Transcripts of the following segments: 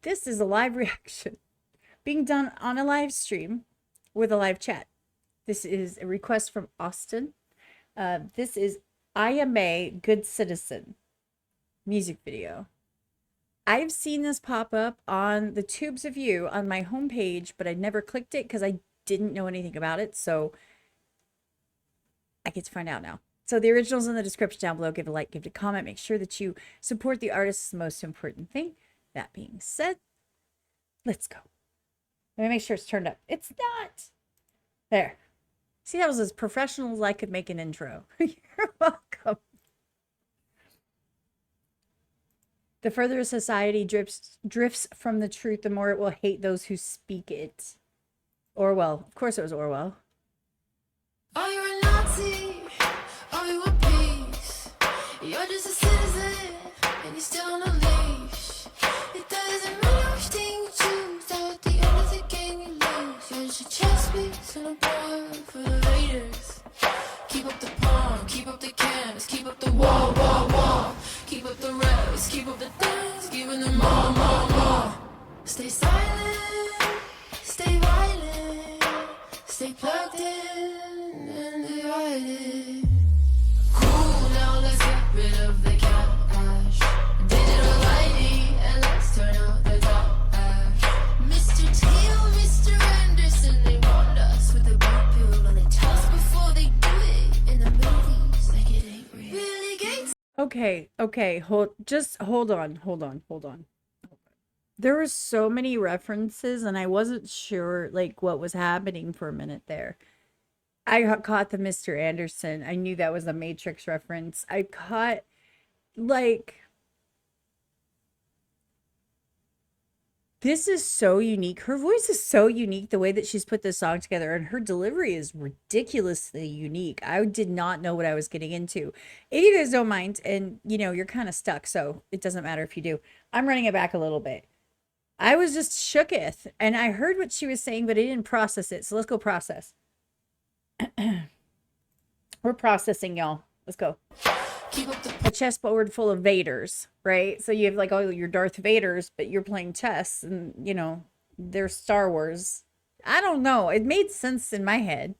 This is a live reaction being done on a live stream with a live chat. This is a request from Austin. This is Iyah May, Good Citizen music video. I've seen this pop up on the tubes of you on my homepage, but I never clicked it because I didn't know anything about it. So I get to find out now. So the original's in the description down below. Give a like, give a comment. Make sure that you support the artist. It's the most important thing. That being said, let's go. Let me make sure it's turned up. It's not. There. See, that was as professional as I could make an intro. You're welcome. The further a society drifts from the truth, the more it will hate those who speak it. Orwell. Of course it was Orwell. Are you a Nazi? Are you a peace? You're just a citizen, and you're still on a leash. It doesn't matter which thing you choose. At the end of the game, you lose. You're just a chess piece and a pawn for the raiders. Keep up the pawn, keep up the cans, keep up the wall, wall, wall. Keep up the rest, keep up the things, giving them more, more, more. Stay silent, stay violent, stay plugged in and divided. Cool, now let's get rid of the cash. Digital ID, and let's turn out the trash. Mr. Teal, Mr. Anderson, they warned us with a blue pill, and they tell us before they do it in the movies like it ain't real. Really Gates. Okay, hold on. There were so many references and I wasn't sure like what was happening for a minute there. I caught the Mr. Anderson. I knew that was a Matrix reference. I caught like, this is so unique. Her voice is so unique, the way that she's put this song together, and her delivery is ridiculously unique. I did not know what I was getting into. If you guys don't mind, and you know, you're kind of stuck, so it doesn't matter if you do. I'm running it back a little bit. I was just shooketh, and I heard what she was saying, but I didn't process it. So let's go process. We're processing, y'all. Let's go. A chessboard full of Vaders, right? So you have like all your Darth Vaders, but you're playing chess, and you know they're Star Wars. I don't know. It made sense in my head.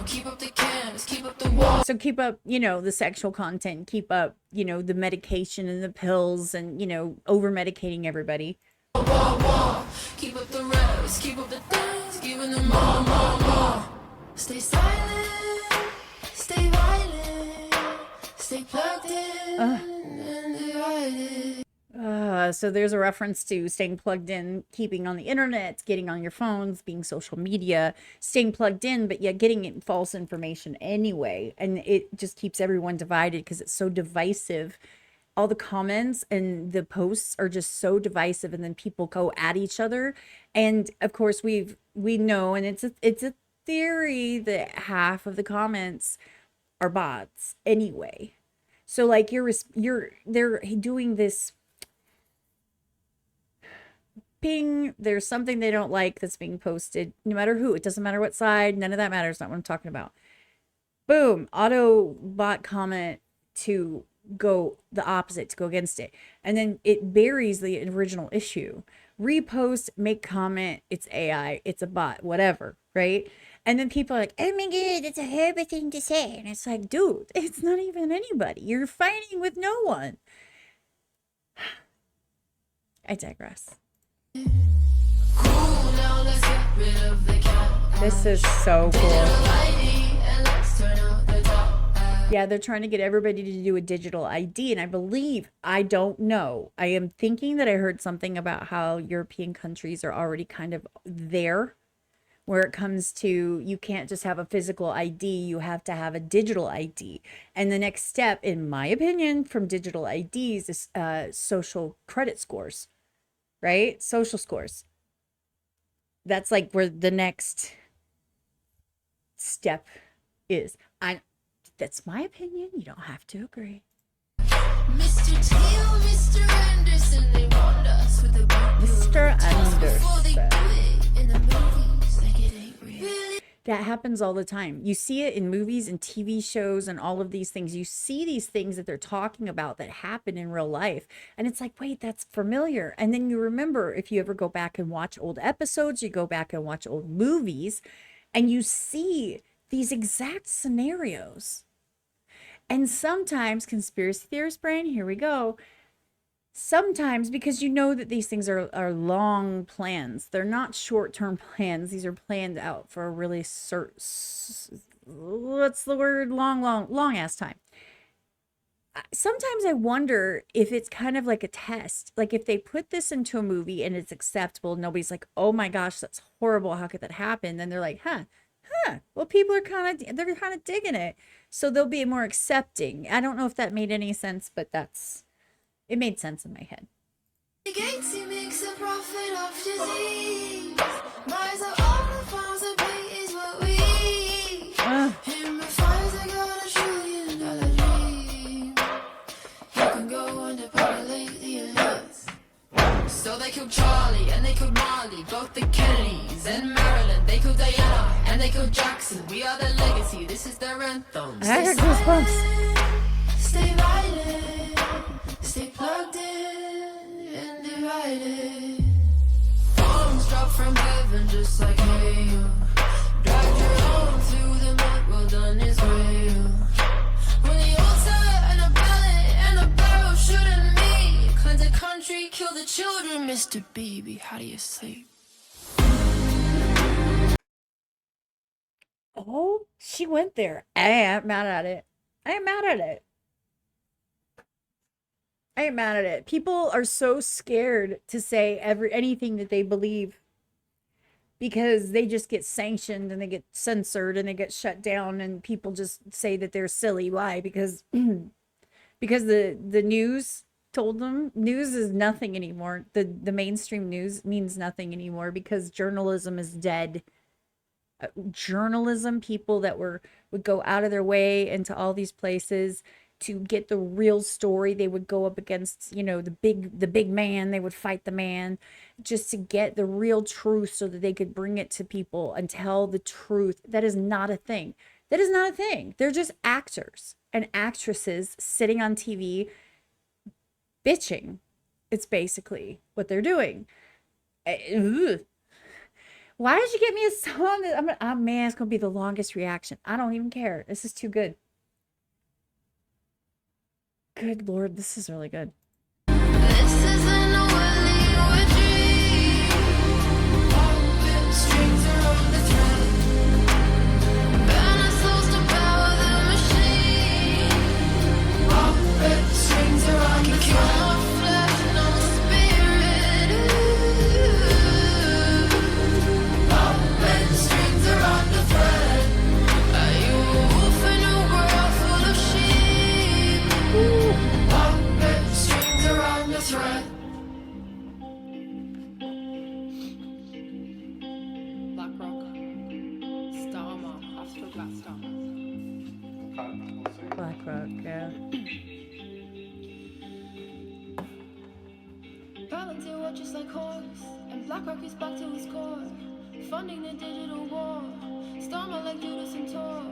Keep up the cans, keep up the wall. So keep up, you know, the sexual content. Keep up, you know, the medication and the pills, and you know, over medicating everybody. Keep up the rest, keep up the things, giving them more, more, more. Stay silent, stay violent, stay plugged in and divided. So there's a reference to staying plugged in, keeping on the internet, getting on your phones, being social media, staying plugged in, but yet getting false information anyway. And it just keeps everyone divided because it's so divisive. All the comments and the posts are just so divisive, and then people go at each other. And of course we know, and it's a theory that half of the comments are bots anyway. So like they're doing this ping, there's something they don't like that's being posted, no matter who, it doesn't matter what side, none of that matters, not what I'm talking about. Boom, auto bot comment to go the opposite, to go against it, and then it buries the original issue. Repost, make comment, it's AI, it's a bot, whatever, right? And then people are like, oh my god, that's a horrible thing to say. And it's like, dude, it's not even anybody. You're fighting with no one. I digress. Cool, now let's get rid of the cat. This is so cool. Digital ID, and let's turn out the trash. Yeah, they're trying to get everybody to do a digital ID. And I believe, I don't know, I am thinking that I heard something about how European countries are already kind of there, where it comes to, you can't just have a physical ID, you have to have a digital ID. And the next step, in my opinion, from digital IDs is social credit scores, right? Social scores. That's like where the next step is. That's my opinion. You don't have to agree. Mr. Teal, Mr. Anderson, they warned us with a blue pill. Mr. Tell us before they Anderson. do it in the movies like it ain't real. Really? That happens all the time. You see it in movies and TV shows and all of these things. You see these things that they're talking about that happen in real life. And it's like, wait, that's familiar. And then you remember, if you ever go back and watch old episodes, you go back and watch old movies, and you see these exact scenarios. And sometimes, conspiracy theorist brain, here we go. Sometimes, because you know that these things are long plans, they're not short-term plans. These are planned out for a really what's the word? Long ass time. Sometimes I wonder if it's kind of like a test. Like if they put this into a movie and it's acceptable, nobody's like, oh my gosh, that's horrible. How could that happen? Then they're like, well, people are they're kind of digging it. So they'll be more accepting. I don't know if that made any sense, but it made sense in my head. Gates, he makes a profit off disease. Buys up all the farms and pay is what we eat. Him refines, I got $1 trillion dream. You can go and depopulate the elites. So they killed Charlie and they killed Marley, both the Kennedys and Marilyn. They killed Diana and they killed Jackson. We are their legacy, this is their anthem. I heard goosebumps. Stay violent, stay plugged in and divided. Bombs drop from heaven just like hail. Dragged your own through the mud, well done Israel. When the altar and a ballot and a barrel shooting me. Cleanse the country, kill the children, Mr. Baby, how do you sleep? Oh, she went there. I ain't mad at it. I ain't mad at it. I ain't mad at it. People are so scared to say anything that they believe because they just get sanctioned and they get censored and they get shut down, and people just say that they're silly. Why? Because the news told them. News is nothing anymore. The mainstream news means nothing anymore because journalism is dead. Journalism, people that would go out of their way into all these places to get the real story. They would go up against, the big man. They would fight the man just to get the real truth so that they could bring it to people and tell the truth. That is not a thing. That is not a thing. They're just actors and actresses sitting on TV bitching. It's basically what they're doing. Ugh. Why did you get me a song that man, it's gonna be the longest reaction. I don't even care. This is too good. Good Lord, this is really good. This isn't a Hollywood dream. Strings are on the thread. Burn our souls to power the machine. Strings are on the thread. No flesh, no spirit. Strings are on the thread. Are you a wolf in a world full of sheep? Strings are on the thread. Black Rock, Starmer, Astro Glass Starmer. Black Rock, yeah. Palantir watches like horse, and BlackRock is back to his core, funding the digital war. Stormer like Judas and Tor.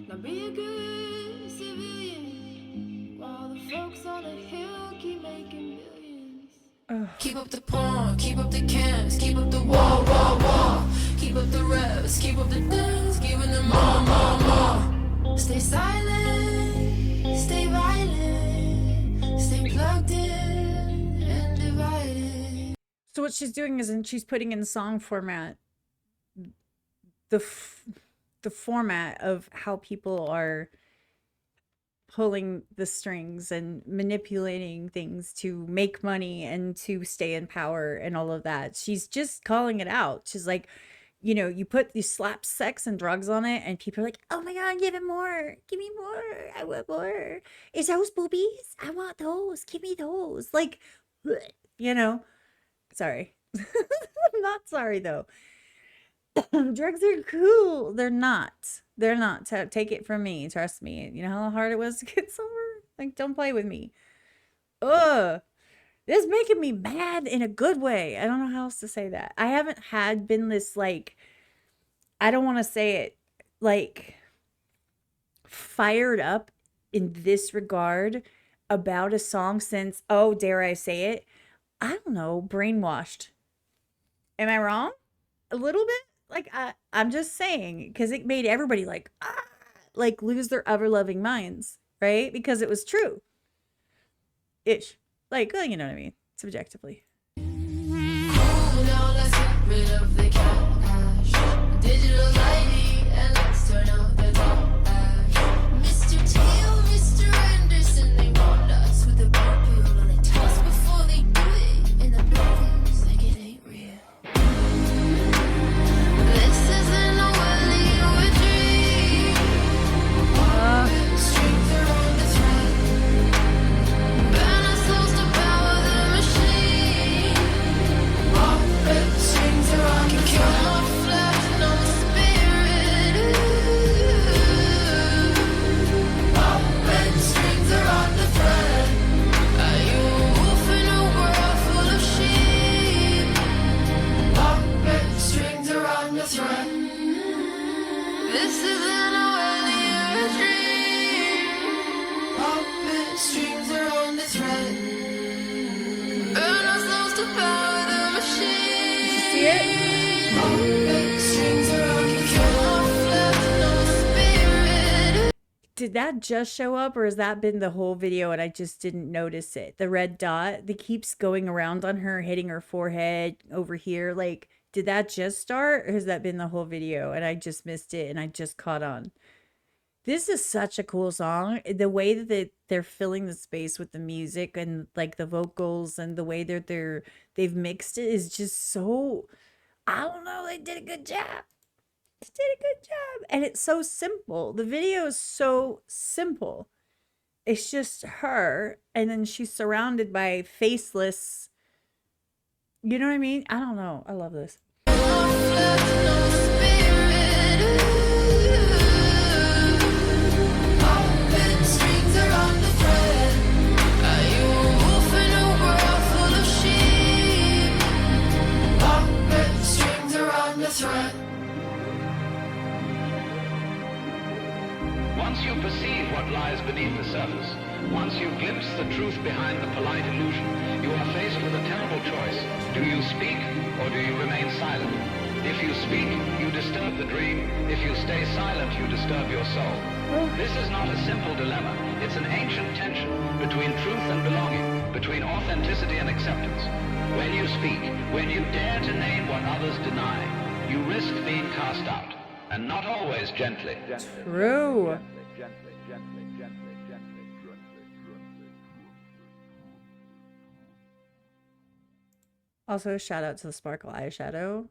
Now be a good civilian, while the folks on the hill keep making billions. Keep up the porn, keep up the cams, keep up the wall. Keep up the revs, keep up the dance, giving them more. Stay silent, stay violent, stay plugged in and divided. So what she's doing is she's putting in song format the format of how people are pulling the strings and manipulating things to make money and to stay in power and all of that. She's just calling it out. She's like, you slap sex and drugs on it and people are like, oh my God, give it more. Give me more. I want more. Is those boobies? I want those. Give me those. Like, sorry. I'm not sorry though. Drugs are cool. They're not. Take it from me. Trust me. You know how hard it was to get sober? Like, don't play with me. Ugh. This is making me mad in a good way. I don't know how else to say that. I haven't been this, like, I don't want to say it like fired up in this regard about a song since, oh, dare I say it? I don't know, brainwashed. Am I wrong? A little bit? Like I'm just saying because it made everybody like like lose their ever loving minds, right? Because it was true. Ish. Like, well, you know what I mean? Subjectively. Cool, now let's get rid of the cash. Digital ID and let's turn out the trash. Mr. Teal, Mr. Anderson, they want us with a blue pill on a toss before they do it in the movies like it ain't real. This isn't a welly or a dream. Strings are on the thread. Burn ourselves to power the machine. Red strings are on the thread. Kill my flesh, no spirit. Red strings are on the thread. Are you a wolf in a world full of sheep? Red strings are on the thread. This isn't a welly or a dream. Red strings are on the thread. Burn ourselves to power the machine. See it? Red strings are on the thread. Kill my flesh, no spirit. Did that just show up or has that been the whole video and I just didn't notice it? The red dot that keeps going around on her, hitting her forehead over here. Like, did that just start or has that been the whole video and I just missed it and I just caught on? This is such a cool song. The way that they're filling the space with the music and like the vocals and the way that they've mixed it is just so, I don't know, they did a good job. They did a good job. And it's so simple. The video is so simple. It's just her and then she's surrounded by faceless, you know what I mean? I don't know. I love this. Once you perceive what lies beneath the surface, once you glimpse the truth behind the polite illusion, you are faced with a terrible choice. Do you speak or do you remain silent? If you speak, you disturb the dream. If you stay silent, you disturb your soul. This is not a simple dilemma. It's an ancient tension between truth and belonging, between authenticity and acceptance. When you speak, when you dare to name what others deny, you risk being cast out, and not always gently. True. Also, shout out to the sparkle eyeshadow.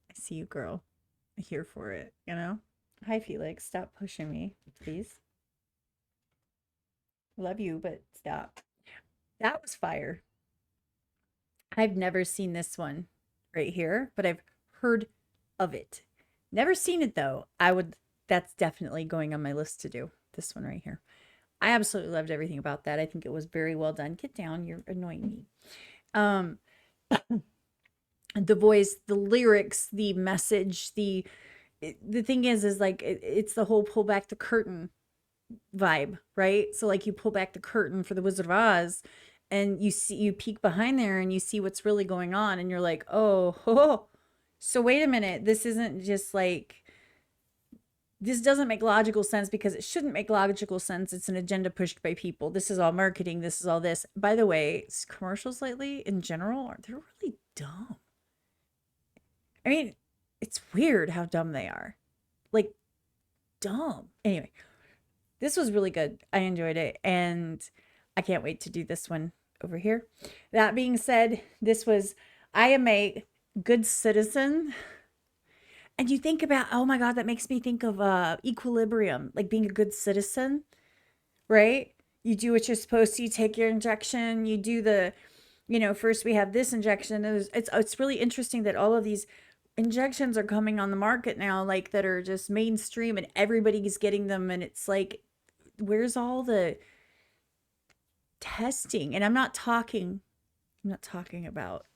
I see you, girl. I'm here for it, you know? Hi, Felix. Stop pushing me, please. Love you, but stop. That was fire. I've never seen this one right here, but I've heard of it. Never seen it, though. That's definitely going on my list to do. This one right here. I absolutely loved everything about that. I think it was very well done. Get down, you're annoying me. The voice, the lyrics, the message, the thing is like it's the whole pull back the curtain vibe, right? So like you pull back the curtain for the Wizard of Oz and you peek behind there and you see what's really going on and you're like, oh, so wait a minute, this isn't just like, this doesn't make logical sense because it shouldn't make logical sense. It's an agenda pushed by people. This is all marketing. This is all this. By the way, commercials lately in general, they're really dumb. I mean, it's weird how dumb they are. Like, dumb. Anyway, this was really good. I enjoyed it. And I can't wait to do this one over here. That being said, this was Iyah May, Good Citizen. And you think about, oh my God, that makes me think of equilibrium, like being a good citizen, right? You do what you're supposed to, you take your injection, you do the, first we have this injection. It's really interesting that all of these injections are coming on the market now, like that are just mainstream and everybody's getting them. And it's like, where's all the testing? And I'm not talking about,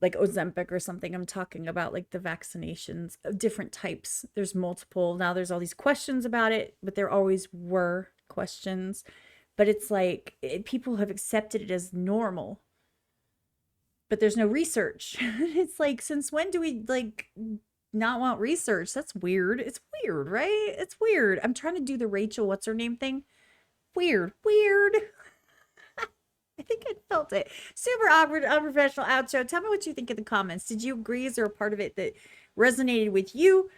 like Ozempic or something. I'm talking about like the vaccinations of different types. There's multiple. Now there's all these questions about it, but there always were questions. But it's like people have accepted it as normal. But there's no research. It's like, since when do we like not want research? That's weird. It's weird, right? It's weird. I'm trying to do the Rachel, what's her name thing. Weird, weird. I think I felt it. Super awkward, unprofessional outro. Tell me what you think in the comments. Did you agree? Is there a part of it that resonated with you?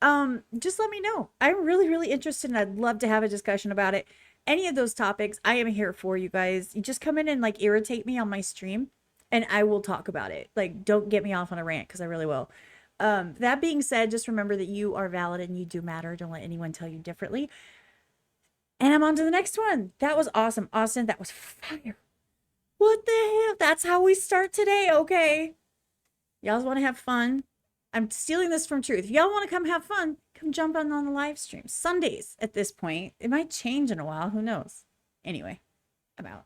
Just let me know. I'm really, really interested, and I'd love to have a discussion about it. Any of those topics, I am here for you guys. You just come in and like irritate me on my stream, and I will talk about it. Like, don't get me off on a rant, because I really will. That being said, just remember that you are valid and you do matter. Don't let anyone tell you differently. And I'm on to the next one. That was awesome. Austin, that was fire. What the hell? That's how we start today. Okay. Y'all want to have fun? I'm stealing this from Truth. If y'all want to come have fun, come jump on the live stream. Sundays at this point. It might change in a while. Who knows? Anyway, I'm out.